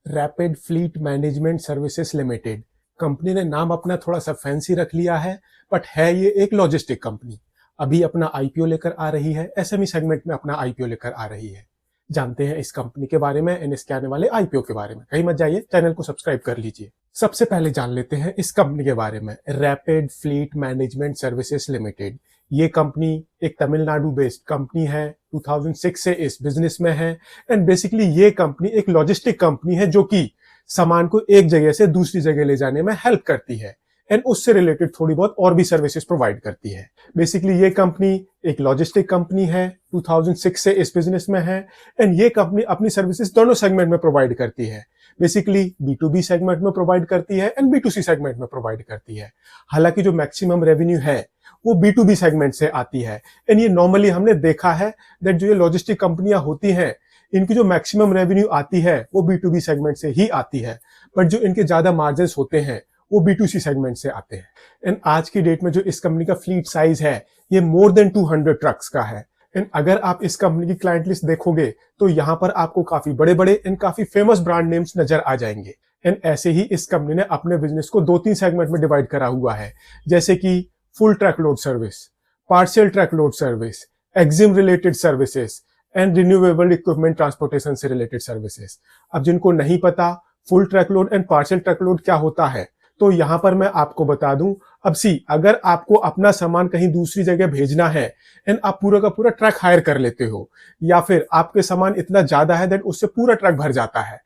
Rapid fleet management services limited. Company ने नाम अपना थोड़ा सा फैंसी रख लिया है, बट है ये एक लॉजिस्टिक कंपनी। अभी अपना आईपीओ लेकर आ रही है, एसएमई सेगमेंट में अपना आईपीओ लेकर आ रही है। जानते हैं इस कंपनी के बारे में एंड इसके आने वाले आईपीओ के बारे में। कहीं मत जाइए, चैनल को सब्सक्राइब कर लीजिए। सबसे पहले जान लेते हैं इस कंपनी के बारे में। Rapid fleet management services limited, ये कंपनी एक तमिलनाडु बेस्ड कंपनी है। 2006 से इस बिजनेस में है एंड बेसिकली ये कंपनी एक लॉजिस्टिक कंपनी है जो कि सामान को एक जगह से दूसरी जगह ले जाने में हेल्प करती है एंड उससे रिलेटेड थोड़ी बहुत और भी सर्विसेज प्रोवाइड करती है। बेसिकली ये कंपनी एक लॉजिस्टिक कंपनी है, 2006 से इस बिजनेस में है एंड ये कंपनी अपनी सर्विसेज दोनों सेगमेंट में प्रोवाइड करती है। बेसिकली B2B सेगमेंट में प्रोवाइड करती है एंड B2C सेगमेंट में प्रोवाइड करती है। हालांकि जो मैक्सिमम रेवेन्यू है वो B2B सेगमेंट से आती है एंड ये नॉर्मली हमने देखा है दैट जो ये लॉजिस्टिक कंपनियां होती हैं इनकी जो मैक्सिमम रेवेन्यू आती है वो B2B सेगमेंट से ही आती है, बट जो इनके ज्यादा मार्जिन्स होते हैं वो B2C सेगमेंट से आते हैं। एंड आज की डेट में जो इस कंपनी का फ्लीट साइज है ये मोर देन 200 ट्रक्स का है। एंड अगर आप इस कंपनी की क्लाइंट लिस्ट देखोगे तो यहाँ पर आपको काफी बड़े बड़े एंड काफी फेमस ब्रांड नेम्स नजर आ जाएंगे। एंड ऐसे ही इस कंपनी ने अपने बिजनेस को 2-3 सेगमेंट में डिवाइड करा हुआ है, जैसे कि full truck load service, partial truck load service, exim related services and renewable equipment transportation से रिलेटेड सर्विसेज। अब जिनको नहीं पता full truck load and partial truck load क्या होता है, तो यहां पर मैं आपको बता दूं। अब अगर आपको अपना सामान कहीं दूसरी जगह भेजना है एंड आप पूरा का पूरा ट्रक हायर कर लेते हो या फिर आपके सामान इतना ज्यादा है दैट उससे पूरा ट्रक भर जाता है,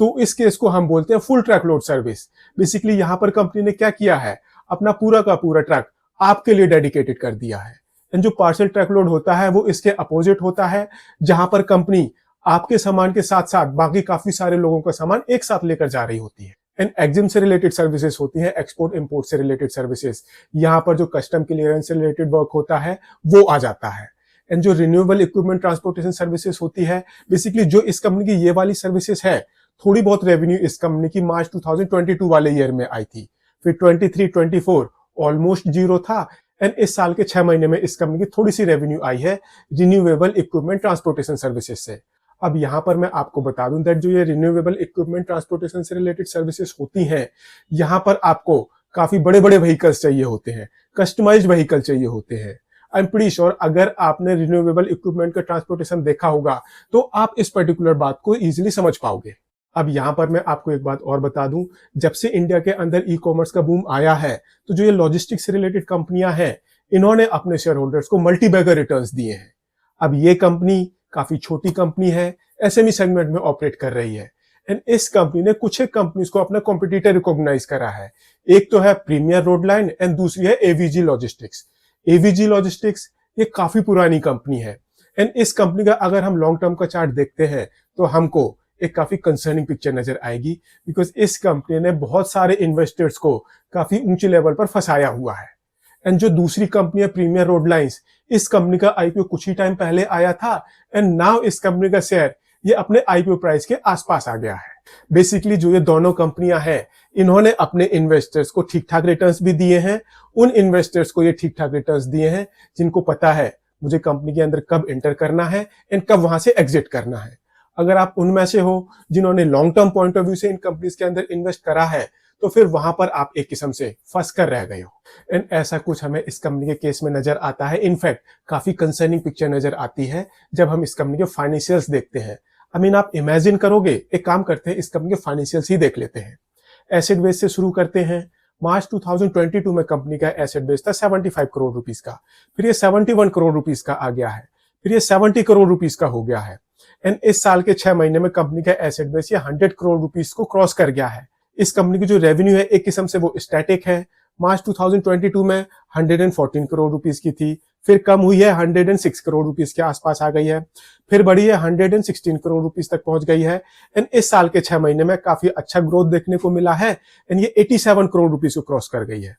तो इस केस को हम बोलते हैं full truck load service. Basically यहां पर कंपनी ने क्या किया है, अपना पूरा का पूरा ट्रक आपके लिए डेडिकेटेड कर दिया है। एंड जो पार्शियल ट्रक लोड होता है वो इसके अपोजिट होता है, जहां पर कंपनी आपके सामान के साथ साथ बाकी काफी सारे लोगों का सामान एक साथ लेकर जा रही होती है। एंड एक्जिम से रिलेटेड सर्विसेज होती हैं, एक्सपोर्ट इंपोर्ट से रिलेटेड सर्विसेज। यहाँ पर जो कस्टम क्लियरेंस से रिलेटेड वर्क होता है वो आ जाता है। एंड जो रिन्यूएबल इक्विपमेंट ट्रांसपोर्टेशन सर्विसेज होती है, बेसिकली जो इस कंपनी की ये वाली सर्विसेज है, थोड़ी बहुत रेवेन्यू इस कंपनी की मार्च 2022 वाले ईयर में आई थी। फिर 23-24 ऑलमोस्ट जीरो था एंड इस साल के 6 महीने में इस कंपनी की थोड़ी सी रेवेन्यू आई है रिन्यूएबल इक्विपमेंट ट्रांसपोर्टेशन सर्विसेज से। अब यहां पर मैं आपको बता दूं दैट जो ये रिन्यूएबल इक्विपमेंट ट्रांसपोर्टेशन से रिलेटेड सर्विसेज होती हैं, यहां पर आपको काफी बड़े बड़े व्हीकल्स चाहिए होते हैं, कस्टमाइज्ड व्हीकल चाहिए होते हैं। आई एम प्रीटी श्योर अगर आपने रिन्यूएबल इक्विपमेंट का ट्रांसपोर्टेशन देखा होगा तो आप इस पर्टिकुलर बात को इजीली समझ पाओगे। अब यहां पर मैं आपको एक बात और बता दूं, जब से इंडिया के अंदर ई कॉमर्स का बूम आया है तो जो ये लॉजिस्टिक्स से रिलेटेड कंपनियां हैं इन्होंने अपने शेयर होल्डर्स को मल्टी बैगर रिटर्न्स दिए हैं। अब ये कंपनी काफी छोटी कंपनी है, एसएमई सेगमेंट में ऑपरेट कर रही है एंड इस कंपनी ने कुछ एक कंपनीज को अपना कॉम्पिटिटर रिकॉग्नाइज करा है। एक तो है प्रीमियर रोड लाइन एंड दूसरी है एवीजी लॉजिस्टिक्स। एवीजी लॉजिस्टिक्स ये काफी पुरानी कंपनी है एंड इस कंपनी का अगर हम लॉन्ग टर्म का चार्ट देखते हैं तो हमको एक काफी कंसर्निंग पिक्चर नजर आएगी, बिकॉज इस कंपनी ने बहुत सारे इन्वेस्टर्स को काफी ऊंचे लेवल पर फंसाया हुआ है। एंड जो दूसरी कंपनी है प्रीमियर रोड लाइंस, इस कंपनी का आईपीओ कुछ ही टाइम पहले आया था एंड नाउ इस कंपनी का शेयर ये अपने आईपीओ प्राइस के आसपास आ गया है। बेसिकली जो ये दोनों कंपनियां हैं इन्होंने अपने इन्वेस्टर्स को ठीक ठाक रिटर्न्स भी दिए हैं। उन इन्वेस्टर्स को ये ठीक ठाक रिटर्न्स दिए हैं जिनको पता है मुझे कंपनी के अंदर कब एंटर करना है एंड कब वहां से एग्जिट करना है। अगर आप उनमें से हो जिन्होंने long term point of view से इन कंपनीज के अंदर इन्वेस्ट करा है तो फिर वहां पर आप एक किस्म से फंस कर रह गए हो। एंड ऐसा कुछ हमें इस कंपनी के केस में नजर आता है। इनफैक्ट काफी कंसर्निंग पिक्चर नजर आती है जब हम इस कंपनी के फाइनेंशियल्स देखते हैं। आई मीन आप इमेजिन करोगे, एक काम करते हैं इस कंपनी के फाइनेंशियल्स ही देख लेते हैं। एसेट बेस से शुरू करते हैं। मार्च 2022 में कंपनी का एसेट बेस था 75 करोड़ रुपीस का, फिर ये 71 करोड़ रुपीस का आ गया है, फिर ये 70 करोड़ रुपीस का हो गया है एंड इस साल के 6 महीने में कंपनी का एसेट बेस ये 100 करोड़ रुपीस को क्रॉस कर गया है। इस कंपनी की जो रेवेन्यू है एक किस्म से वो स्टैटिक है। मार्च 2022 में 114 करोड़ रुपीस की थी, फिर कम हुई है 106 करोड़ रुपीस के आसपास आ गई है, फिर बढ़ी है 116 करोड़ रुपीस तक पहुंच गई है एंड इस साल के 6 महीने में काफी अच्छा ग्रोथ देखने को मिला है एंड ये 87 करोड़ रुपीस को क्रॉस कर गई है।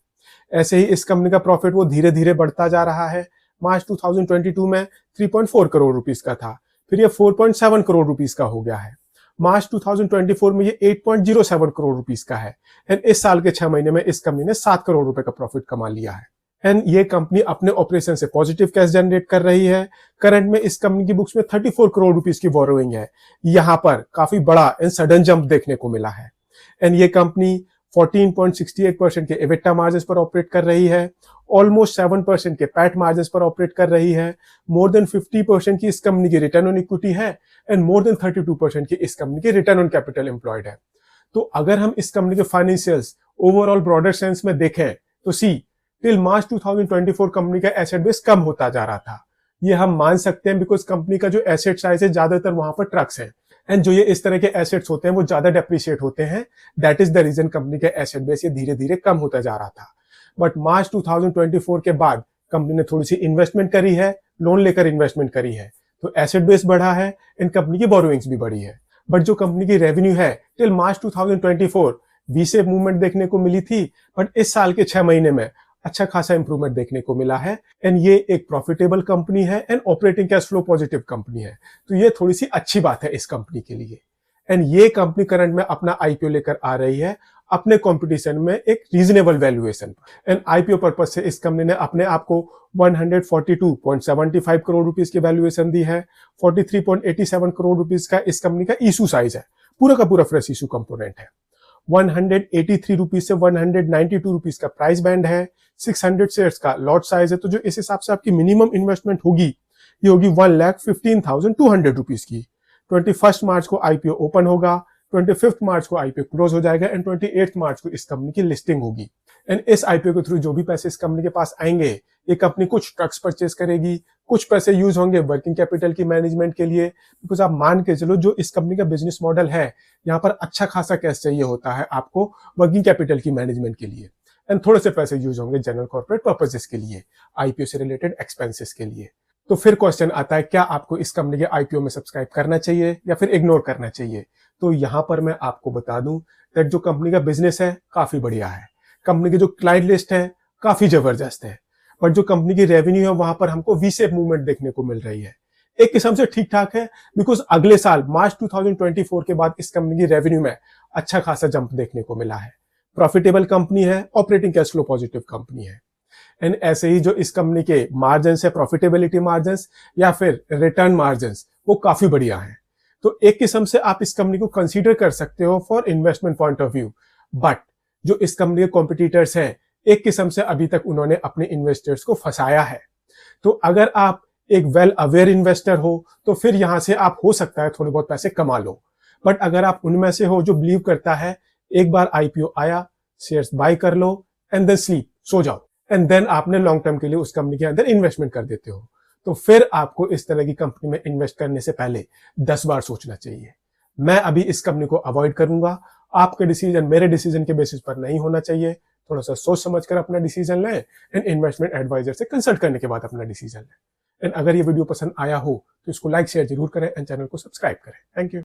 ऐसे ही इस कंपनी का प्रॉफिट वो धीरे धीरे बढ़ता जा रहा है। मार्च 2022 में 3.4 करोड़ रुपीस का था, फिर ये 4.7 करोड़ रुपीस का हो गया है। मार्च 2024 में ये 8.07 करोड़ रुपीस का है एंड इस साल के 6 महीने में इस कंपनी ने 7 करोड़ रुपए का प्रॉफिट कमा लिया है। एंड ये कंपनी अपने ऑपरेशन से पॉजिटिव कैश जनरेट कर रही है। करंट में इस कंपनी की बुक्स में 34 करोड़ रुपीस की बोरोइंग है। यहाँ पर काफी बड़ा एंड सडन जंप देखने को मिला है। एंड ये कंपनी 14.68% के एबिटा मार्जिन पर ऑपरेट कर रही है, ऑलमोस्ट 7% के पैट मार्जिन पर ऑपरेट कर रही है, मोर देन 50% की इस कंपनी की रिटर्न ऑन इक्विटी है एंड मोर देन 32% की इस कंपनी की रिटर्न ऑन कैपिटल एम्प्लॉयड है। तो अगर हम इस कंपनी के फाइनेंशियल्स ओवरऑल ब्रॉडर सेंस में देखें तो सी टिल मार्च 2024 कंपनी का एसेट बेस कम होता जा रहा था। ये हम मान सकते हैं बिकॉज कंपनी का जो एसेट साइज है ज्यादातर वहां पर ट्रक्स है एंड जो ये इस तरह के एसेट्स होते हैं वो ज्यादा डेप्रिशिएट होते हैं। That is the reason company का एसेट बेस ये धीरे धीरे कम होता जा रहा था। बट मार्च 2024 के बाद कंपनी ने थोड़ी सी इन्वेस्टमेंट करी है, लोन लेकर इन्वेस्टमेंट करी है, तो एसेट बेस बढ़ा है एंड कंपनी की बोरोइंग्स भी बढ़ी है। बट जो कंपनी की रेवेन्यू है till March 2024 V shape movement देखने को मिली थी, बट इस साल के 6 महीने में अच्छा खासा इंप्रूवमेंट देखने को मिला है एंड ये एक प्रॉफिटेबल कंपनी है and operating cash flow positive company है। तो ये थोड़ी सी अच्छी बात है इस कंपनी के लिए। एंड ये कंपनी करंट में अपना आईपीओ लेकर आ रही है अपने कंपटीशन में एक रीजनेबल वैल्यूएशन पर। एंड आईपीओ पर्पज से इस कंपनी ने अपने आप को 142.75 करोड़ रुपीस की वैल्यूएशन दी है। 43.87 करोड़ रुपीस का इस कंपनी का इशू साइज है, पूरा का पूरा फ्रेश इशू कंपोनेंट है। 183 रुपीज से 192 रुपीज का प्राइस बैंड है। 600 शेयर्स का लॉट साइज है, तो जो इस हिसाब से आपकी मिनिमम इन्वेस्टमेंट होगी ये होगी 1,15,200 रुपीज की। 21 मार्च को आईपीओ ओपन होगा, 25 मार्च को आईपीओ क्लोज हो जाएगा एंड 28 मार्च को इस कंपनी की लिस्टिंग होगी। एंड इस आईपीओ के थ्रू जो भी पैसे इस कंपनी के पास आएंगे, ये कंपनी कुछ ट्रक्स परचेज करेगी, कुछ पैसे यूज होंगे वर्किंग कैपिटल की मैनेजमेंट के लिए, बिकॉज आप मान के चलो जो इस कंपनी का बिजनेस मॉडल है यहाँ पर अच्छा खासा कैश चाहिए होता है आपको वर्किंग कैपिटल की मैनेजमेंट के लिए एंड थोड़े से पैसे यूज होंगे जनरल कॉर्पोरेट पर्पसेस के लिए, आईपीओ से रिलेटेड एक्सपेंसेस के लिए। तो फिर क्वेश्चन आता है क्या आपको इस कंपनी के आईपीओ में सब्सक्राइब करना चाहिए या फिर इग्नोर करना चाहिए। तो यहां पर मैं आपको बता दूं दैट जो कंपनी का बिजनेस है काफी बढ़िया है, कंपनी की जो क्लाइंट लिस्ट है काफी जबरदस्त है, बट जो कंपनी की रेवेन्यू है वहां पर हमको वी शेप मूवमेंट देखने को मिल रही है। एक किस्म से ठीक ठाक है बिकॉज अगले साल मार्च 2024 के बाद इस कंपनी की रेवेन्यू में अच्छा खासा जंप देखने को मिला है। प्रॉफिटेबल कंपनी है, operating cash flow positive company है एंड ऐसे ही जो इस कंपनी के मार्जिन है, प्रॉफिटेबिलिटी मार्जिन या फिर रिटर्न मार्जिन, वो काफी बढ़िया है। तो एक किस्म से आप इस कंपनी को कंसीडर कर सकते हो for investment point of view. But जो इस कंपनी के कॉम्पिटिटर्स हैं एक किस्म से अभी तक उन्होंने अपने इन्वेस्टर्स को फंसाया है। तो अगर आप एक वेल अवेयर इन्वेस्टर हो तो फिर यहां से आप हो सकता है थोड़े बहुत पैसे कमा लो। बट अगर आप उनमें से हो जो बिलीव करता है एक बार आईपीओ आया शेयर्स बाय कर लो एंड देन स्लीप, सो जाओ एंड देन आपने लॉन्ग टर्म के लिए उस कंपनी के अंदर इन्वेस्टमेंट कर देते हो, तो फिर आपको इस तरह की कंपनी में इन्वेस्ट करने से पहले 10 बार सोचना चाहिए। मैं अभी इस कंपनी को अवॉइड करूंगा। आपके डिसीजन मेरे डिसीजन के बेसिस पर नहीं होना चाहिए। थोड़ा सा सोच समझ कर अपना डिसीजन लें एंड इन्वेस्टमेंट एडवाइजर से कंसल्ट करने के बाद अपना डिसीजन लें। एंड अगर ये वीडियो पसंद आया हो तो इसको लाइक शेयर जरूर करें एंड चैनल को सब्सक्राइब करें। Thank you.